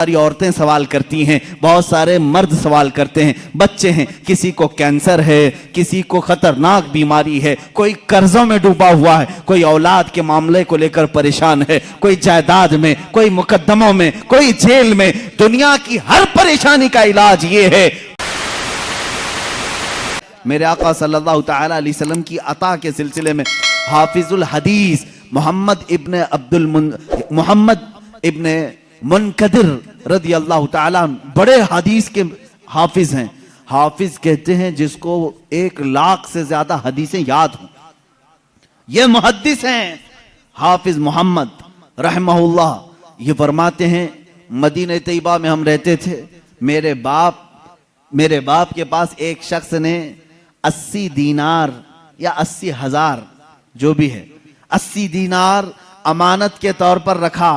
सारी औरतें सवाल करती हैं, बहुत सारे मर्द सवाल करते हैं, बच्चे हैं, किसी को कैंसर है, किसी को खतरनाक बीमारी है, कोई कर्जों में डूबा हुआ है, कोई औलाद के मामले को लेकर परेशान है, कोई जायदाद में, कोई मुकद्दमों में, कोई जेल में। दुनिया की हर परेशानी का इलाज ये है। मेरे आका सल्लल्लाहु तआला अलैहि वसल्लम की अता के सिलसिले में हाफिजुल हदीस मोहम्मद इब्ने मुनकदिर रदी अल्लाह ताला बड़े हदीस के हाफिज हैं। हाफिज कहते हैं जिसको 1 लाख से ज्यादा हदीसें याद हों, ये मुहद्दिस हैं। हाफिज मोहम्मद रहमहुल्लाह ये फरमाते हैं, मदीने तैयबा में हम रहते थे। मेरे बाप के पास एक शख्स ने 80 दीनार या 80,000 जो भी है 80 दीनार अमानत के तौर पर रखा,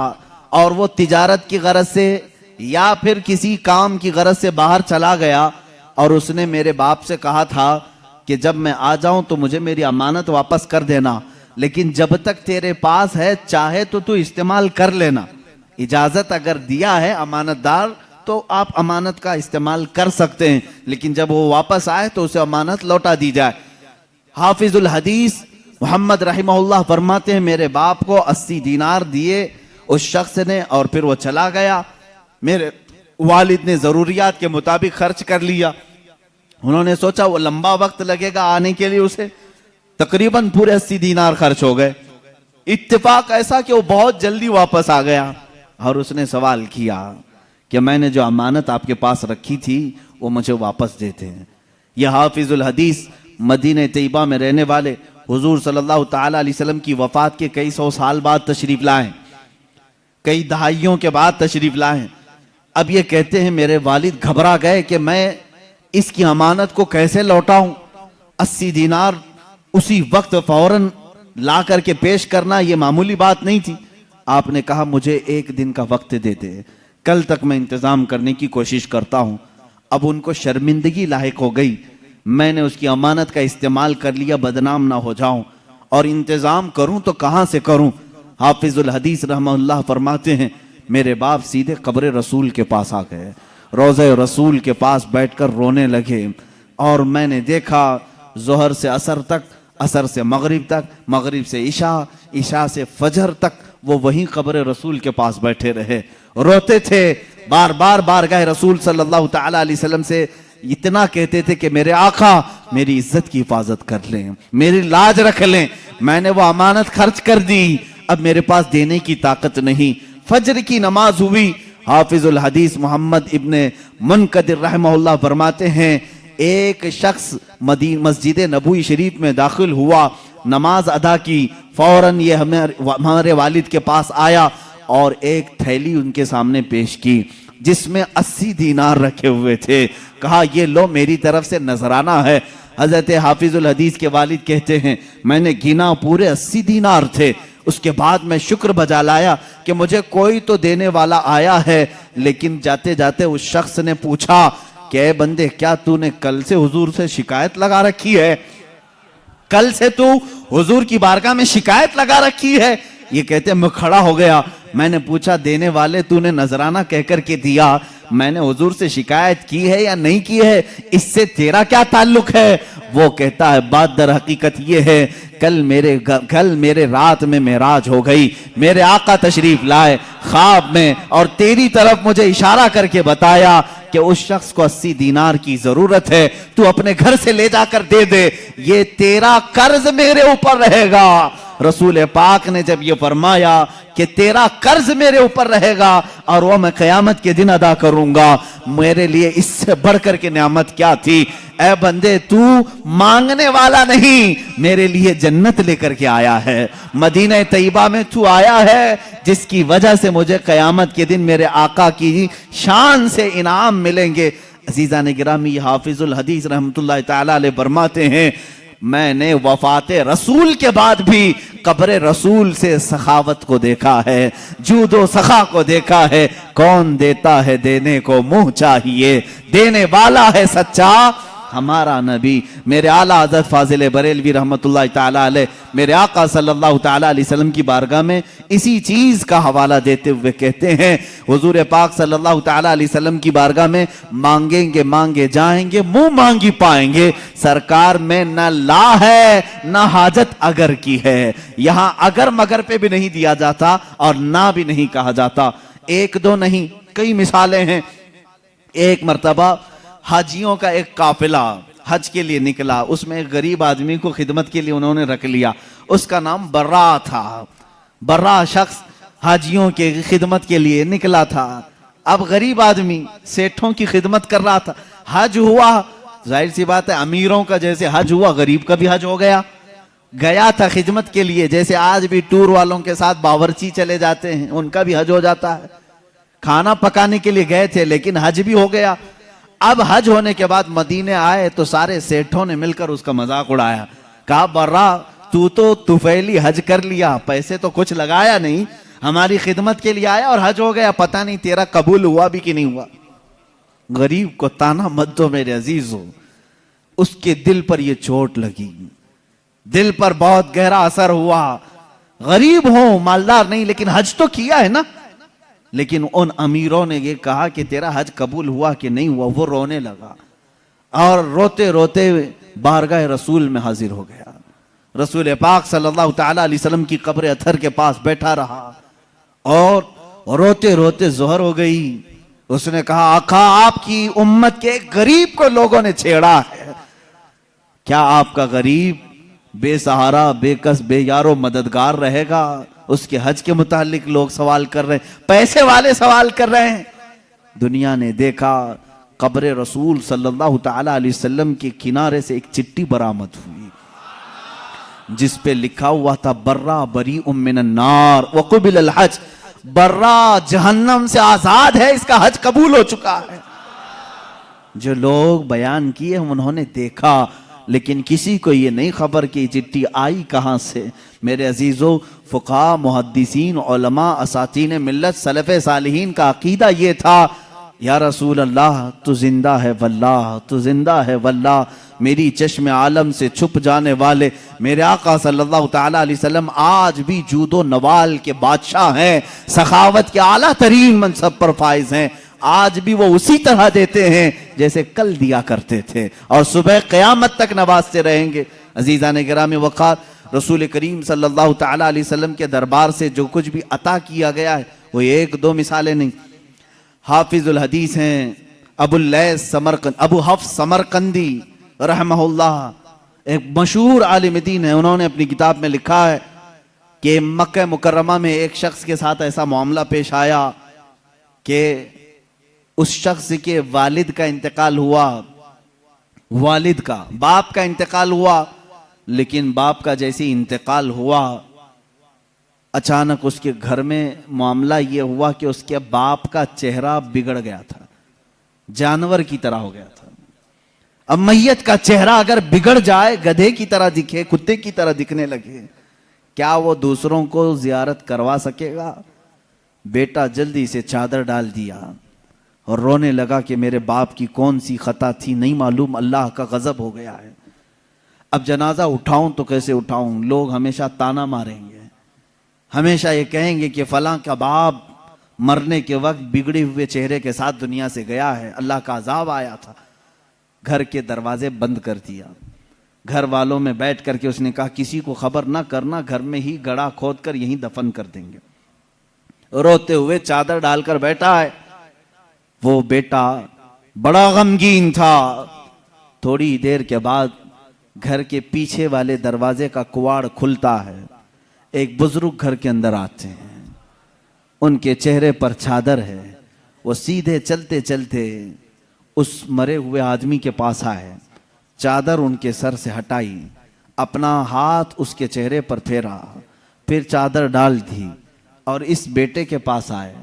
और वो तिजारत की गरज से या फिर किसी काम की गरज से बाहर चला गया, और उसने मेरे बाप से कहा था कि जब मैं आ जाऊं तो मुझे मेरी अमानत वापस कर देना, लेकिन जब तक तेरे पास है चाहे तो तू इस्तेमाल कर लेना। इजाजत अगर दिया है अमानतदार तो आप अमानत का इस्तेमाल कर सकते हैं, लेकिन जब वो वापस आए तो उसे अमानत लौटा दी जाए। हाफिजुल हदीस मोहम्मद रहमहुल्लाह फरमाते हैं, मेरे बाप को 80 दीनार दिए उस शख्स ने, और फिर वो चला गया। मेरे वालिद ने जरूरियात के मुताबिक खर्च कर लिया। उन्होंने सोचा वो लंबा वक्त लगेगा आने के लिए, उसे तकरीबन पूरे 80 दीनार खर्च हो गए। इत्तेफाक ऐसा कि वो बहुत जल्दी वापस आ गया, और उसने सवाल किया कि मैंने जो अमानत आपके पास रखी थी वो मुझे वापस देते हैं। यह हाफिजुल हदीस मदीने तैयबा में रहने वाले हुजूर सल्लल्लाहु तआला अलैहि वसल्लम की वफात के कई 100 साल बाद तशरीफ लाए, कई दहाइयों के बाद तशरीफ लाए। अब ये कहते हैं मेरे वालिद घबरा गए कि मैं इसकी अमानत को कैसे लौटाऊं। 80 दीनार उसी वक्त फौरन ला करके पेश करना ये मामूली बात नहीं थी। आपने कहा मुझे 1 दिन का वक्त दे दे, कल तक मैं इंतजाम करने की कोशिश करता हूं। अब उनको शर्मिंदगी लायक हो गई, मैंने उसकी अमानत का इस्तेमाल कर लिया, बदनाम ना हो जाऊं, और इंतजाम करूं तो कहां से करूं। हाफिजुल हदीस रहमहुल्लाह फरमाते हैं, मेरे बाप सीधे कब्र रसूल के पास आ गए, रोज़े रसूल के पास बैठकर रोने लगे, और मैंने देखा जोहर से असर तक, असर से मगरिब तक, मगरिब से इशा, इशा से फजर तक वो वहीं कब्र रसूल के पास बैठे रहे, रोते थे। बार बार गए रसूल सल्लल्लाहु तआला अलैहि वसल्लम से इतना कहते थे कि मेरे आका मेरी इज्जत की हिफाजत कर लें, मेरी लाज रख लें, मैंने वो अमानत खर्च कर दी, अब मेरे पास देने की ताकत नहीं। फजर की नमाज हुई। हाफिजुल हदीस मोहम्मद इब्ने मुनकदिर रहमहुल्लाह फरमाते हैं, एक शख्स मस्जिद नबवी शरीफ में दाखिल हुआ, नमाज अदा की, फौरन ये हमारे वालिद के पास आया और एक थैली उनके सामने पेश की जिसमें 80 दीनार रखे हुए थे। कहा ये लो मेरी तरफ से नजराना है। हजरत हाफिजुल हदीस के वालिद कहते हैं, मैंने गिना पूरे 80 दीनार थे। उसके बाद मैं शुक्र बजा लाया कि मुझे कोई तो देने वाला आया है, लेकिन जाते जाते उस शख्स ने पूछा कि ऐ बंदे क्या तूने कल से हुजूर से शिकायत लगा रखी है? कल से तू हुजूर की बारगाह में शिकायत लगा रखी है? ये कहते हैं मैं खड़ा हो गया, मैंने पूछा देने वाले तूने नजराना कहकर के दिया, मैंने हुजूर से शिकायत की है या नहीं की है, इससे तेरा क्या ताल्लुक है? वो कहता है बात दर हकीकत ये है, कल मेरे रात में मेराज हो गई, मेरे आका तशरीफ लाए ख्वाब में, और तेरी तरफ मुझे इशारा करके बताया कि उस शख्स को 80 दीनार की जरूरत है, तू अपने घर से ले जाकर दे दे, ये तेरा कर्ज मेरे ऊपर रहेगा। रसूल पाक ने जब ये फरमाया कि तेरा कर्ज मेरे ऊपर रहेगा और वो मैं कयामत के दिन अदा करूंगा, मेरे लिए इससे बढ़कर के नेमत क्या थी? ऐ बंदे तू मांगने वाला नहीं, मेरे लिए जन्नत लेकर के आया है, मदीना तैयबा में तू आया है, जिसकी वजह से मुझे कयामत के दिन मेरे आका की शान से इनाम मिलेंगे। अजीज़ान गिरामी, हाफिजुल हदीस रहमतुल्लाह तआला अलैह फरमाते हैं, मैंने वफाते रसूल के बाद भी कब्र रसूल से सखावत को देखा है, जूदो सखा को देखा है। कौन देता है देने को मुंह चाहिए, देने वाला है सच्चा, हमारा नबी, मेरे आला हज़रत फाजिल बरेलवी रहमतुल्लाह ताला अलैह, मेरे आका सल्लल्लाहु ताला अलैहि वसल्लम की बारगाह में इसी चीज का हवाला देते हुए कहते हैं, हुजूर पाक सल्लल्लाहु ताला अलैहि वसल्लम की बारगाह में मांगेंगे मांगे जाएंगे, मुंह मांगी पाएंगे। सरकार में न ला है न हाजत अगर की है, यहां अगर मगर पे भी नहीं दिया जाता और ना भी नहीं कहा जाता। एक दो नहीं, कई मिसालें हैं। एक मर्तबा हाजियों का एक काफिला हज के लिए निकला, उसमें एक गरीब आदमी को खिदमत के लिए उन्होंने रख लिया, उसका नाम बर्रा था। बर्रा शख्स हाजियों के खिदमत के लिए निकला था। अब गरीब आदमी सेठों की खिदमत कर रहा था, हज हुआ, जाहिर सी बात है अमीरों का जैसे हज हुआ गरीब का भी हज हो गया। गया था खिदमत के लिए, जैसे आज भी टूर वालों के साथ बावर्ची चले जाते हैं, उनका भी हज हो जाता है। खाना पकाने के लिए गए थे लेकिन हज भी हो गया। अब हज होने के बाद मदीने आए तो सारे सेठों ने मिलकर उसका मजाक उड़ाया, कहा बर्रा तू तो तुफैली हज कर लिया, पैसे तो कुछ लगाया नहीं, हमारी खिदमत के लिए आया और हज हो गया, पता नहीं तेरा कबूल हुआ भी कि नहीं हुआ। गरीब को ताना मत दो मेरे अजीजों, उसके दिल पर यह चोट लगी, दिल पर बहुत गहरा असर हुआ। गरीब हो, मालदार नहीं, लेकिन हज तो किया है ना। लेकिन उन अमीरों ने ये कहा कि तेरा हज कबूल हुआ कि नहीं हुआ। वो रोने लगा और रोते रोते बारगाह रसूल में हाजिर हो गया। रसूल पाक सल्लल्लाहु ताला अलैहि वसल्लम की कब्र अथर के पास बैठा रहा और रोते रोते ज़ोहर हो गई। उसने कहा आका आपकी उम्मत के गरीब को लोगों ने छेड़ा है, क्या आपका गरीब बेसहारा बेकस बेयारो मददगार रहेगा? उसके हज के मुतालिक लोग सवाल कर रहे हैं, पैसे वाले सवाल कर रहे हैं। दुनिया ने देखा कब्र रसूल सल्लल्लाहु ताला अलैहि वसल्लम के किनारे से एक चिट्ठी बरामद हुई जिस पे लिखा हुआ था बर्रा बरी मिनन नार व क़ुबिल अल हज, बर्रा जहन्नम से आजाद है, इसका हज कबूल हो चुका है। जो लोग बयान किए उन्होंने देखा, लेकिन किसी को ये नहीं खबर कि चिट्ठी आई कहां से। मेरे अजीजों, फुक़हा मुहद्दिसीन उलमा असातीन मिल्लत सलफ़ सालिहीन का अकीदा ये था, या रसूल अल्लाह तू जिंदा है वल्लाह, तू जिंदा है वल्लाह, मेरी चश्मे आलम से छुप जाने वाले मेरे आका सल्लल्लाहु ताला अलैहि वसल्लम आज भी जूदो नवाल के बादशाह हैं, सखावत के आला तरीन मनसब पर फाइज हैं। आज भी वो उसी तरह देते हैं जैसे कल दिया करते थे और सुबह क़यामत तक नवाजते रहेंगे। अजीज़ान गिरामी वक़ार, रसूल करीम सल्लल्लाहु ताला अलैहि वसल्लम के दरबार से जो कुछ भी अता किया गया है वो एक दो मिसालें नहीं। हाफिजुल हदीस हैं अबू हफ्स समरकंदी रहमहुल्लाह, एक मशहूर आलिम दीन है। उन्होंने अपनी किताब में लिखा है कि मक्का मुकर्रमा में एक शख्स के साथ ऐसा मामला पेश आया कि उस शख्स के वालिद का इंतकाल हुआ, वालिद का बाप का इंतकाल हुआ, लेकिन बाप का जैसे इंतकाल हुआ अचानक उसके घर में मामला यह हुआ कि उसके बाप का चेहरा बिगड़ गया था, जानवर की तरह हो गया था। अब मैयत का चेहरा अगर बिगड़ जाए, गधे की तरह दिखे, कुत्ते की तरह दिखने लगे, क्या वो दूसरों को जियारत करवा सकेगा? बेटा जल्दी से चादर डाल दिया और रोने लगा कि मेरे बाप की कौन सी खता थी नहीं मालूम, अल्लाह का गजब हो गया है। अब जनाजा उठाऊं तो कैसे उठाऊं? लोग हमेशा ताना मारेंगे, हमेशा ये कहेंगे कि फलां का बाप मरने के वक्त बिगड़े हुए चेहरे के साथ दुनिया से गया है, अल्लाह का अजाब आया था। घर के दरवाजे बंद कर दिया, घर वालों में बैठ करके उसने कहा किसी को खबर ना करना, घर में ही गड़ा खोद कर यहीं दफन कर देंगे। रोते हुए चादर डालकर बैठा है। वो बेटा बड़ा गमगीन था। थोड़ी देर के बाद घर के पीछे वाले दरवाजे का कुवाड़ खुलता है, एक बुजुर्ग घर के अंदर आते हैं, उनके चेहरे पर चादर है। वो सीधे चलते चलते उस मरे हुए आदमी के पास आए, चादर उनके सर से हटाई, अपना हाथ उसके चेहरे पर फेरा, फिर चादर डाल दी और इस बेटे के पास आए।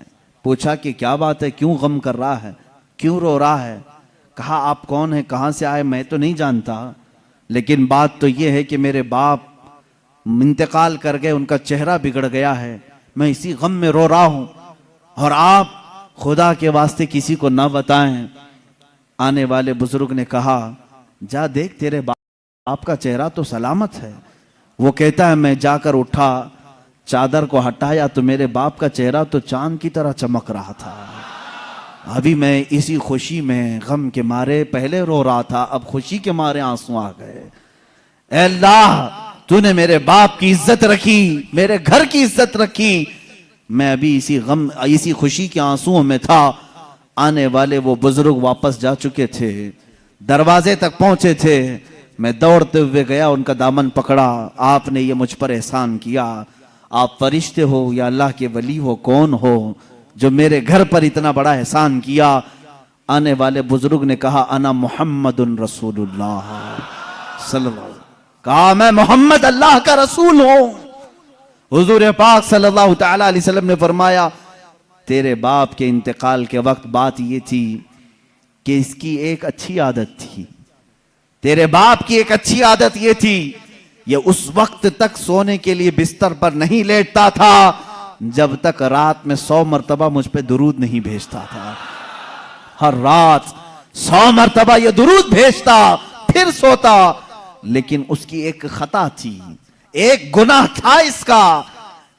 पूछा कि क्या बात है, क्यों गम कर रहा है, क्यों रो रहा है? कहा आप कौन है, कहाँ से आए? मैं तो नहीं जानता, लेकिन बात तो ये है कि मेरे बाप इंतकाल कर गए, उनका चेहरा बिगड़ गया है, मैं इसी गम में रो रहा हूँ और आप खुदा के वास्ते किसी को ना बताएं। आने वाले बुजुर्ग ने कहा जा देख तेरे बाप का चेहरा तो सलामत है। वो कहता है मैं जाकर उठा, चादर को हटाया तो मेरे बाप का चेहरा तो चांद की तरह चमक रहा था। अभी मैं इसी खुशी में गम के मारे पहले रो रहा था, अब खुशी के मारे आंसू आ गए। ऐ अल्लाह, तूने मेरे बाप की इज्जत रखी, मेरे घर की इज्जत रखी। मैं अभी इसी गम, इसी खुशी के आंसुओं में था। आने वाले वो बुजुर्ग वापस जा चुके थे, दरवाजे तक पहुंचे थे। मैं दौड़ते हुए गया, उनका दामन पकड़ा। आपने ये मुझ पर एहसान किया। आप फरिश्ते हो या अल्लाह के वली हो, कौन हो जो मेरे घर पर इतना बड़ा एहसान किया? आने वाले बुजुर्ग ने कहा अना मुहम्मदुन रसूलुल्लाह सल्लल्लाहु अलैहि वसल्लम। कहा मैं मोहम्मद अल्लाह का रसूल हूं। हुजूर पाक सल्लल्लाहु तआला अलैहि वसल्लम ने फरमाया तेरे बाप के इंतकाल के वक्त बात ये थी कि इसकी एक अच्छी आदत थी। तेरे बाप की एक अच्छी आदत ये थी, ये उस वक्त तक सोने के लिए बिस्तर पर नहीं लेटता था जब तक रात में 100 मरतबा मुझ पे दुरूद नहीं भेजता था। हर रात 100 मरतबा ये दुरूद भेजता, फिर सोता। लेकिन उसकी एक खता थी, एक गुनाह था इसका,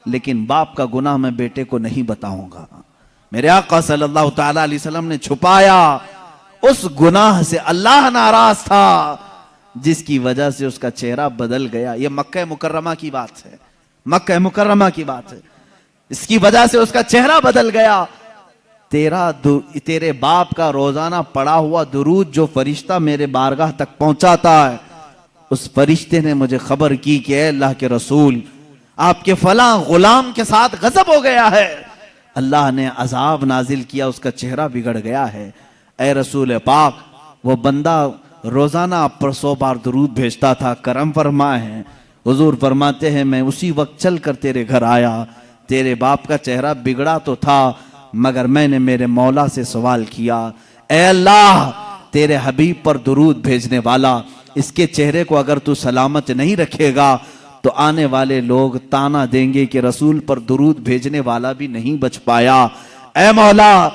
लेकिन बाप का गुनाह मैं बेटे को नहीं बताऊंगा। मेरे आका सल्लल्लाहु तआला अलैहि वसल्लम ने छुपाया। उस गुनाह से अल्लाह नाराज था, जिसकी वजह से उसका चेहरा बदल गया। ये मक्का मुकर्रमा की बात है, मक्का मुकर्रमा की बात है। इसकी वजह से उसका चेहरा बदल गया। तेरे बाप का रोजाना पड़ा हुआ दुरूद जो फरिश्ता मेरे बारगाह तक पहुंचाता है, उस फरिश्ते ने मुझे खबर की कि अल्लाह के रसूल, आपके फला गुलाम के साथ गजब हो गया है, अल्लाह ने अजाब नाजिल किया, उसका चेहरा बिगड़ गया है। ए रसूल पाक, वो बंदा रोजाना आप पर 100 बार दुरूद भेजता था, करम फरमाए। हुजूर फरमाते हैं मैं उसी वक्त चल कर तेरे घर आया। तेरे बाप का चेहरा बिगड़ा तो था, मगर मैंने मेरे मौला से सवाल किया, ए अल्लाह, तेरे हबीब पर दुरूद भेजने वाला, इसके चेहरे को अगर तू सलामत नहीं रखेगा तो आने वाले लोग ताना देंगे कि रसूल पर दुरूद भेजने वाला भी नहीं बच पाया। ए मौला,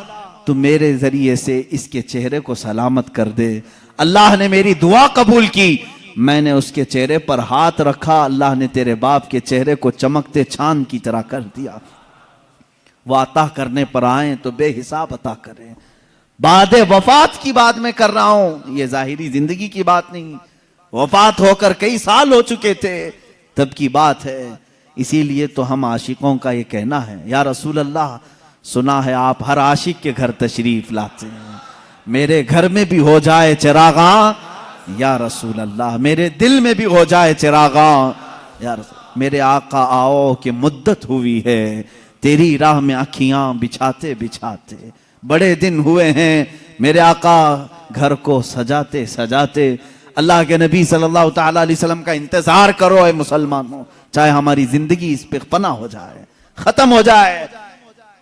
तू मेरे जरिए से इसके चेहरे को सलामत कर दे। अल्लाह ने मेरी दुआ कबूल की। मैंने उसके चेहरे पर हाथ रखा, अल्लाह ने तेरे बाप के चेहरे को चमकते चांद की तरह कर दिया। वो अता करने पर आए तो बेहिसाब अता करें। बाद वफात की बात मैं कर रहा हूं, ये जाहिरी जिंदगी की बात नहीं। वफात होकर कई साल हो चुके थे, तब की बात है। इसीलिए तो हम आशिकों का ये कहना है, या रसूल अल्लाह, सुना है आप हर आशिक के घर तशरीफ लाते हैं, मेरे घर में भी हो जाए चिरागा या रसूल अल्लाह, मेरे दिल में भी हो जाए चिरागा या रसूल। मेरे आका आओ कि मुद्दत हुई है, तेरी राह में आखियां बिछाते बिछाते बड़े दिन हुए हैं, मेरे आका घर को सजाते सजाते। अल्लाह के नबी सल्लल्लाहु तआला अलैहि वसल्लम का इंतजार करो ऐ मुसलमानों, चाहे हमारी जिंदगी इस पे फना हो जाए, खत्म हो जाए।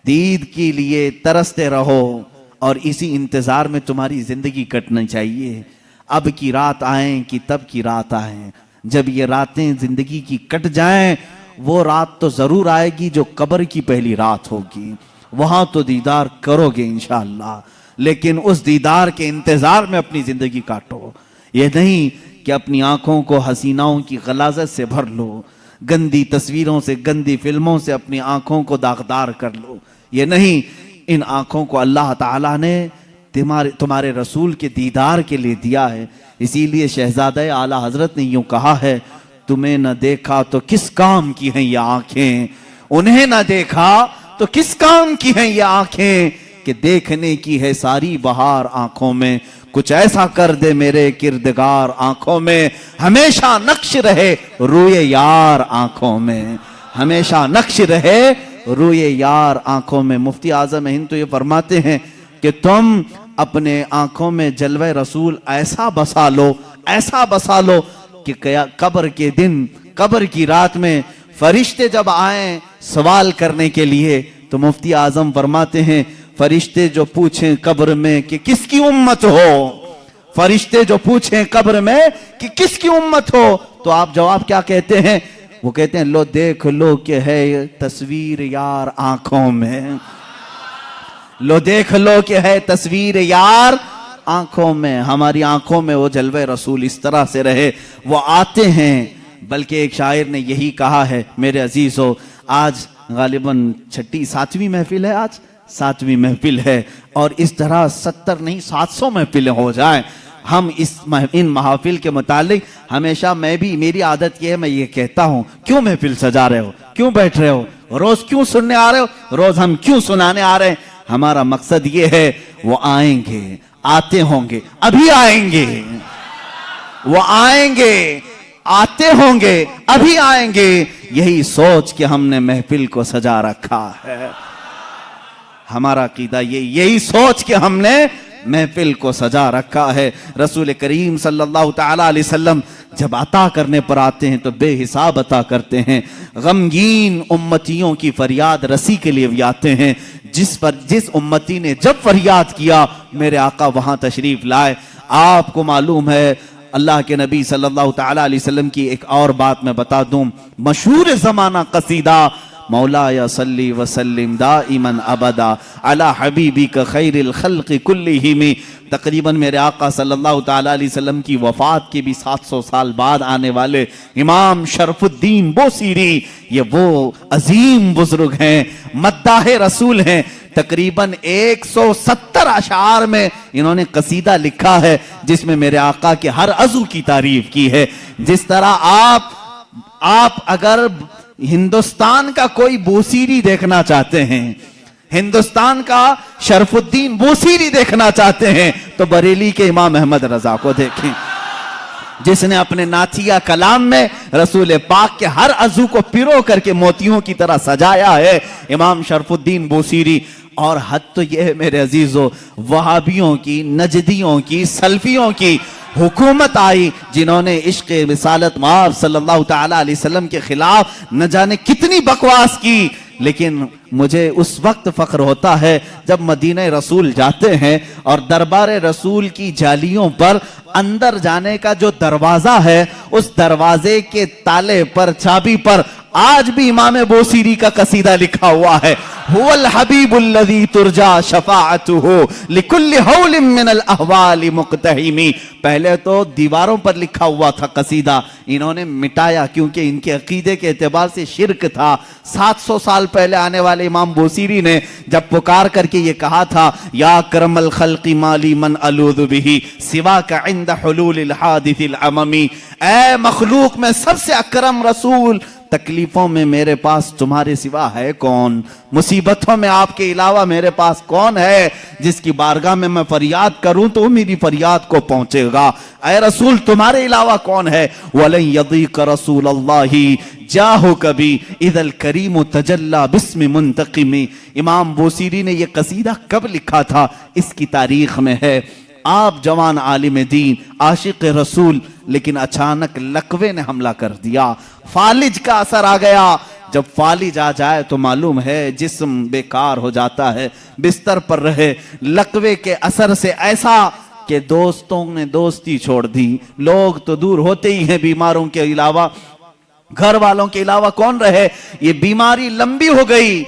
दीद के लिए तरसते रहो और इसी इंतजार में तुम्हारी जिंदगी कटनी चाहिए। अब की रात आए कि तब की रात आए, जब ये रातें जिंदगी की कट जाएं, वो रात तो जरूर आएगी जो कब्र की पहली रात होगी। वहां तो दीदार करोगे इंशाअल्लाह, लेकिन उस दीदार के इंतजार में अपनी जिंदगी काटो। ये नहीं कि अपनी आंखों को हसीनाओं की गलाजत से भर लो, गंदी तस्वीरों से, गंदी फिल्मों से अपनी आंखों को दागदार कर लो। ये नहीं, इन आंखों को अल्लाह ताला ने तुम्हारे रसूल के दीदार के लिए दिया है। इसीलिए शहजादे आला हजरत ने यूं कहा है, तुम्हें न देखा तो किस काम की हैं ये आंखें, उन्हें न देखा तो किस काम की हैं ये आंखें, कि देखने की है सारी बहार आंखों में, कुछ ऐसा कर दे मेरे किरदगार आंखों में, हमेशा नक्श रहे रूए यार आंखों में, हमेशा नक्श रहे रूए यार आंखों में। मुफ्ती आजम हिंद तो ये फरमाते हैं कि तुम अपने आंखों में जलवे रसूल ऐसा बसा लो, ऐसा बसा लो कि कब्र के दिन, कब्र की रात में फरिश्ते जब आए सवाल करने के लिए, तो मुफ्ती आजम फरमाते हैं, फरिश्ते जो पूछें कब्र में कि किसकी उम्मत हो, फरिश्ते जो पूछें कब्र में कि किसकी उम्मत हो, तो आप जवाब क्या कहते हैं? वो कहते हैं, लो देख लो कि है तस्वीर यार आंखों में, लो देख लो कि है तस्वीर यार आंखों में, हमारी आंखों में वो जलवे रसूल इस तरह से रहे। वो आते हैं, बल्कि एक शायर ने यही कहा है मेरे अजीजों, आज गालिबन 7वीं महफिल है, आज 7वीं महफिल है, और इस तरह 70 नहीं 700 महफिलें हो जाएं। हम इन महफिल के मुतालिक हमेशा, मैं भी, मेरी आदत ये है, मैं ये कहता हूं, क्यों महफिल सजा रहे हो, क्यों बैठ रहे हो, रोज क्यों सुनने आ रहे हो, रोज हम क्यों सुनाने आ रहे हैं। हमारा मकसद ये है, वो आएंगे, आते होंगे, अभी आएंगे, वो आएंगे, आते होंगे, अभी आएंगे, यही सोच के हमने महफिल को सजा रखा है। हमारा अकीदा यही सोच के हमने महफिल को सजा रखा है। रसूल करीम सल्लल्लाहु तआला अलैहि वसल्लम जब अता करने पर आते हैं तो बेहिसाब अता करते हैं। गमगीन उम्मतियों की फरियाद रसी के लिए भी आते हैं। जिस उम्मती ने जब फरियाद किया, मेरे आका वहां तशरीफ लाए। आपको मालूम है, अल्लाह के नबी सल्लल्लाहु तआला अलैहि वसल्लम की एक और बात मैं बता दूं, मशहूर जमाना कसीदा, मौलाया सल्ली वसल्लिम दाइमन अबदा अला हबीबिका खैरिल खल्क़ि कुल्लिहिम। तकरीबन मेरे आका सल्लल्लाहु तआला अलैहि वसल्लम की वफात के भी 700 साल बाद आने वाले इमाम शरफुद्दीन बोसीरी, ये वो अजीम बुजुर्ग हैं, मद्दाह रसूल हैं। तकरीबन 170 अशार में इन्होंने कसीदा लिखा है, जिसमें मेरे आका के हर अज़ू की तारीफ की है। जिस तरह आप अगर हिंदुस्तान का कोई बोसीरी देखना चाहते हैं, हिंदुस्तान का शरफुद्दीन बोसीरी देखना चाहते हैं, तो बरेली के इमाम अहमद रजा को देखें, जिसने अपने नाथिया कलाम में रसूल पाक के हर अज़ू को पिरो करके मोतियों की तरह सजाया है, इमाम शरफुद्दीन बोसीरी। और हद तो यह है मेरे अजीजों, वहाबियों की, नजदियों की, सल्फियों की हुकूमत आई, जिन्होंने इश्क़ रिसालत माब सल्लल्लाहु तआला अलैहि वसल्लम के खिलाफ न जाने कितनी बकवास की। लेकिन मुझे उस वक्त फख्र होता है जब मदीने रसूल जाते हैं और दरबार रसूल की जालियों पर अंदर जाने का जो दरवाजा है, उस दरवाजे के ताले पर, चाबी पर आज भी इमाम बोसीरी का कसीदा लिखा हुआ है, हुवल हबीबुल्लज़ी तुरजा शफाअतुहु लिकुल्लि हौलिम मिनल अहवालि मुक्तहिमी। पहले तो दीवारों पर लिखा हुआ था कसीदा, इन्होंने मिटाया क्योंकि इनके अकीदे के एतबार से शिर्क था। 700 साल पहले आने वाले इमाम बोसीरी ने जब पुकार करके ये कहा था, या करमल खल्क़ि माली मन अलूज़ु बिही सिवा का इंद हुलूलिल हादिसिल अममी, ऐ मखलूक में सबसे अकरम रसूल, तकलीफों में मेरे पास तुम्हारे सिवा है कौन, मुसीबतों में आपके अलावा मेरे पास कौन है, जिसकी बारगाह में मैं फरियाद करूं तो मेरी फरियाद को पहुंचेगा। ऐ रसूल तुम्हारे अलावा कौन है। वलन यदीक रसूल अल्लाही जाहो कभी इदल करीम तजल्ला बिस्म मुंतकिमी। इमाम बोसीरी ने यह कसीदा कब लिखा था, इसकी तारीख में है। आप जवान आलिम दीन, आशिक रसूल, लेकिन अचानक लकवे ने हमला कर दिया, फालिज का असर आ गया। जब फालिज आ जाए तो मालूम है जिस्म बेकार हो जाता है, बिस्तर पर रहे। लकवे के असर से ऐसा कि दोस्तों ने दोस्ती छोड़ दी, लोग तो दूर होते ही हैं, बीमारों के अलावा, घर वालों के अलावा कौन रहे। ये बीमारी लंबी हो गई,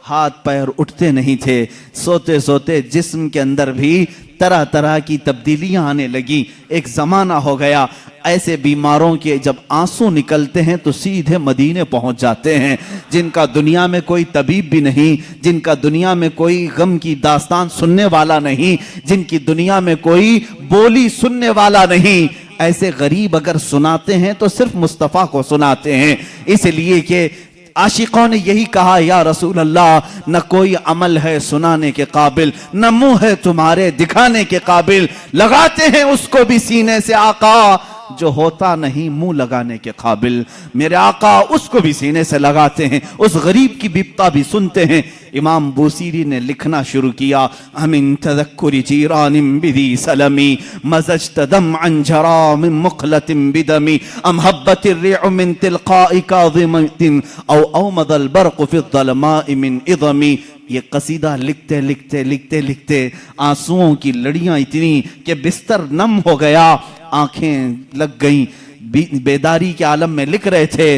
हाथ पैर उठते नहीं थे, सोते सोते जिस्म के अंदर भी तरह तरह की तब्दीलियां आने लगी। एक जमाना हो गया, ऐसे बीमारों के जब आंसू निकलते हैं तो सीधे मदीने पहुंच जाते हैं, जिनका दुनिया में कोई तबीब भी नहीं, जिनका दुनिया में कोई गम की दास्तान सुनने वाला नहीं, जिनकी दुनिया में कोई बोली सुनने वाला नहीं। ऐसे गरीब अगर सुनाते हैं तो सिर्फ मुस्तफ़ा को सुनाते हैं, इसलिए कि आशिकों ने यही कहा, या रसूल अल्लाह, न कोई अमल है सुनाने के काबिल, न मुंह है तुम्हारे दिखाने के काबिल, लगाते हैं उसको भी सीने से आका जो होता नहीं मुंह लगाने के काबिल। मेरे आका उसको भी सीने से लगाते हैं, उस गरीब की बिपता भी सुनते हैं। इमाम बोसीरी ने लिखना शुरू किया, अमिन तज़क्कुरि जीरानिम बिदी सलमी मज़ज्तदम अंजरा मिन मुखलतिम बिदमी अम हब्बतिर रिउ मिन तिलकाइ काज़िमतिन औ मदल बर्क़ फ़ि ज़लमाइ मिन इज़मी। ये कसीदा लिखते लिखते लिखते लिखते आंसुओं की लड़ियां इतनी कि बिस्तर नम हो गया, आंखें लग गई, बेदारी के आलम में लिख रहे थे,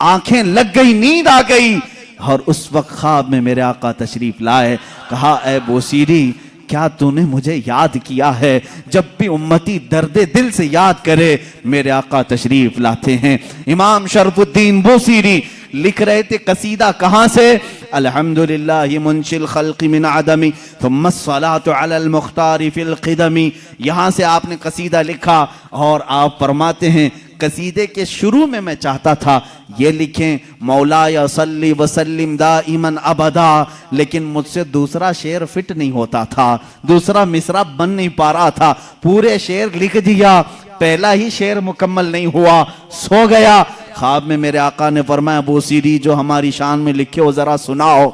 आंखें लग गई, नींद आ गई। और उस वक्त ख्वाब में मेरे आका तशरीफ लाए, कहा, ए बोसीरी क्या तूने मुझे याद किया है? जब भी उम्मती दर्दे दिल से याद करे मेरे आका तशरीफ लाते हैं। इमाम शरफुद्दीन बूसीरी लिख रहे थे कसीदा कहां से? अल्हम्दुलिल्लाहि मुंशिल खल्क़ि मिन अदमी थुम्मा अस्सलातु अलल मुख्तारि फिल क़िदमी। यहां से आपने कसीदा लिखा और आप फरमाते हैं कसीदे के शुरू में मैं चाहता था ये लिखें मौलाया सल्ली वसल्लिम दाइमन अबदा, लेकिन मुझसे दूसरा शेर फिट नहीं होता था, दूसरा मिसरा बन नहीं पा रहा था। पूरे शेर लिख दिया, पहला ही शेर मुकम्मल नहीं हुआ, सो गया। ख्वाब में मेरे आका ने फरमाया बूसीरी जो हमारी शान में लिखे हो जरा सुनाओ,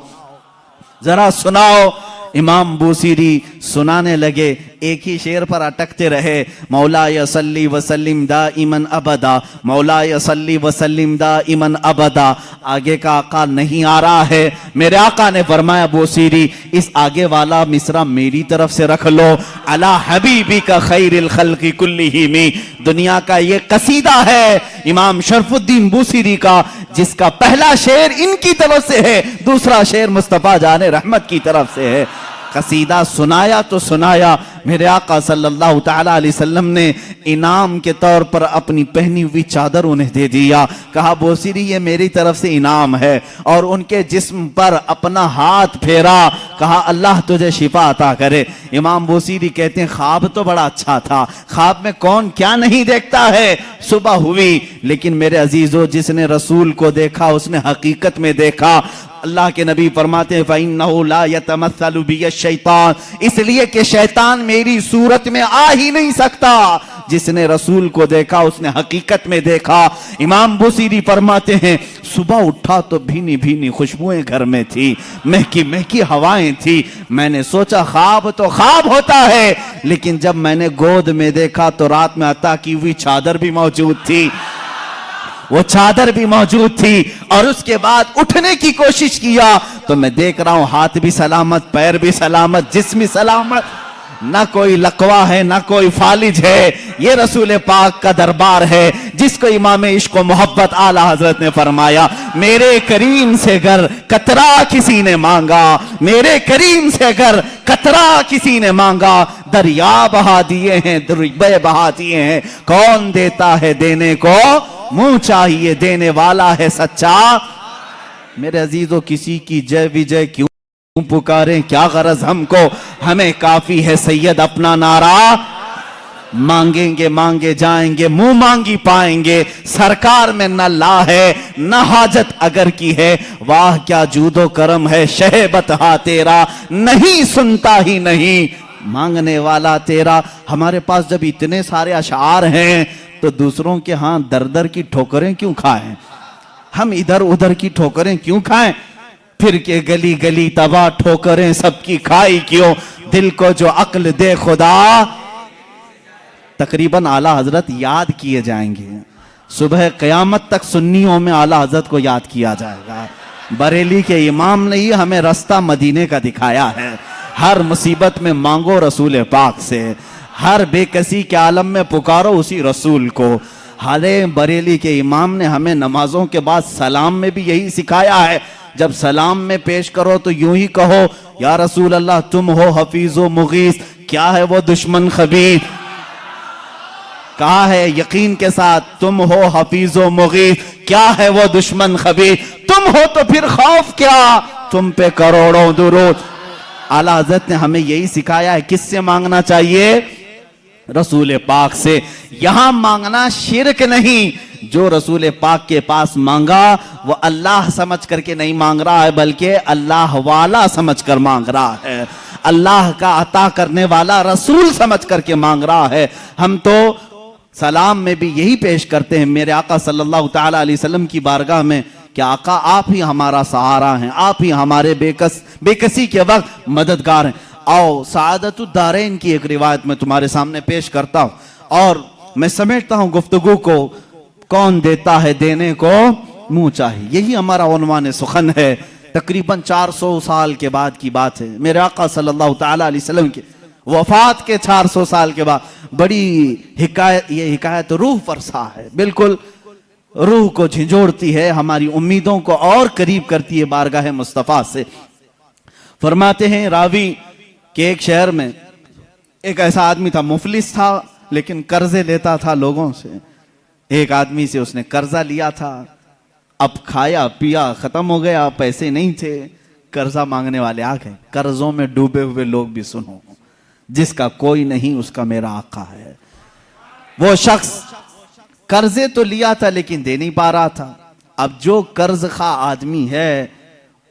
जरा सुनाओ। इमाम बूसीरी सुनाने लगे, एक ही शेर पर अटकते रहे, मौलाया सल्ली वसल्लिम दाइमन अबदा, मौलाया सल्ली वसल्लिम दाइमन अबदा। आगे का आका नहीं आ रहा है। मेरे आका ने फरमाया बूसीरी इस आगे वाला मिसरा मेरी तरफ से रख लो, अला हबीबी का खैरिल खल्क़ि कुल्लिहिम। दुनिया का ये कसीदा है इमाम शरफुद्दीन बूसीरी का, जिसका पहला शेर इनकी तरफ से है, दूसरा शेर मुस्तफा जाने रहमत की तरफ से है। कसीदा सुनाया तो सुनाया, मेरे आका सल्लल्लाहु तआला अलैहि वसल्लम ने इनाम के तौर पर अपनी पहनी हुई चादर उन्हें दे दिया। कहा बूसीरी ये मेरी तरफ से इनाम है, और उनके जिस्म पर अपना हाथ फेरा, कहा अल्लाह तुझे शिफा अता करे। इमाम बूसीरी कहते हैं ख्वाब तो बड़ा अच्छा था, ख्वाब में कौन क्या नहीं देखता है। सुबह हुई, लेकिन मेरे अजीजों जिसने रसूल को देखा उसने हकीकत में देखा। अल्लाह के नबी फरमाते हैं फ़इन्नहु ला यतमस्सलु बिय शैतान, इसलिए कि शैतान मेरी सूरत में आ ही नहीं सकता। जिसने रसूल को देखा उसने हकीकत में देखा। इमाम बूसीरी फरमाते हैं सुबह उठा तो भीनी भीनी खुशबुएं घर में थी, महकी महकी हवाएं थी। मैंने सोचा ख्वाब तो ख्वाब होता है, लेकिन जब मैंने गोद में देखा तो रात में अता की हुई चादर भी मौजूद थी, वो चादर भी मौजूद थी। और उसके बाद उठने की कोशिश किया तो मैं देख रहा हूं हाथ भी सलामत, पैर भी सलामत, जिस्म भी सलामत, ना कोई लकवा है ना कोई फालिज है। ये रसूल पाक का दरबार है जिसको इमाम इश्क व मोहब्बत आला हजरत ने फरमाया मेरे करीम से अगर कतरा किसी ने मांगा, मेरे करीम से अगर कतरा किसी ने मांगा, दरिया बहा दिए हैं, दरिया बहा दिए हैं। कौन देता है देने को मुंह चाहिए, देने वाला है सच्चा। मेरे अजीजों किसी की जय विजय क्यों पुकारें, क्या गरज हमको, हमें काफी है सैयद अपना नारा। मांगेंगे मांगे जाएंगे, मुंह मांगी पाएंगे। सरकार में न ला है न हाजत अगर की है, वाह क्या जूदो करम है शहबत हा तेरा, नहीं सुनता ही नहीं मांगने वाला तेरा। हमारे पास जब इतने सारे अशार हैं तो दूसरों के हाथ दर दर की ठोकरें क्यों खाएं, हम इधर उधर की ठोकरें क्यों खाएं, फिर के गली गली तबाह ठोकरें सबकी खाई क्यों, दिल को जो अक्ल दे खुदा। तकरीबन आला हजरत याद किए जाएंगे, सुबह क़यामत तक सुन्नियों में आला हजरत को याद किया जाएगा। बरेली के इमाम ने ही हमें रास्ता मदीने का दिखाया है। हर मुसीबत में मांगो रसूल पाक से, हर बेकसी के आलम में पुकारो उसी रसूल को। हाले बरेली के इमाम ने हमें नमाजों के बाद सलाम में भी यही सिखाया है, जब सलाम में पेश करो तो यूं ही कहो या रसूल अल्लाह तुम हो हफीजो मुगीस। क्या है वो दुश्मन खबीर, कहा है यकीन के साथ तुम हो हफीजो मुगीस। क्या है वो दुश्मन खबीर, तुम हो तो फिर खौफ क्या, तुम पे करोड़ों दुरूद। आला हज़रत ने हमें यही सिखाया है किससे मांगना चाहिए, रसूल पाक से। यहां मांगना शिरक नहीं, जो रसूल पाक के पास मांगा वो अल्लाह समझ करके नहीं मांग रहा है, बल्कि अल्लाह वाला समझ कर मांग रहा है, अल्लाह का अता करने वाला रसूल समझ करके मांग रहा है। हम तो सलाम में भी यही पेश करते हैं मेरे आका सल्लल्लाहु ताला अलैहि वसल्लम की बारगाह में कि आका आप ही हमारा सहारा हैं, आप ही हमारे बेकसी के वक्त मददगार हैं। आओ सआदतुद्दारैन की एक रिवायत में तुम्हारे सामने पेश करता हूं और मैं समेटता हूं गुफ्तगू को। कौन देता है देने को मुंह चाहिए, यही हमारा उन्वान सुखन है। तकरीबन 400 साल के बाद की बात है, मेरे आका सल्लल्लाहु ताला अलैहि वसल्लम के वफात के 400 साल के बाद बड़ी हिकायत, ये हिकायत रूह फरसा है, बिल्कुल रूह को झिंझोड़ती है, हमारी उम्मीदों को और करीब करती है बारगाह मुस्तफा से। फरमाते हैं रावी कि एक शहर में एक ऐसा आदमी था, मुफलिस था लेकिन कर्जे लेता था लोगों से। एक आदमी से उसने कर्जा लिया था, अब खाया पिया खत्म हो गया, पैसे नहीं थे, कर्जा मांगने वाले आ गए। कर्जों में डूबे हुए लोग भी सुनो, जिसका कोई नहीं उसका मेरा आका है। वो शख्स कर्जे तो लिया था लेकिन दे नहीं पा रहा था। अब जो कर्ज खा आदमी है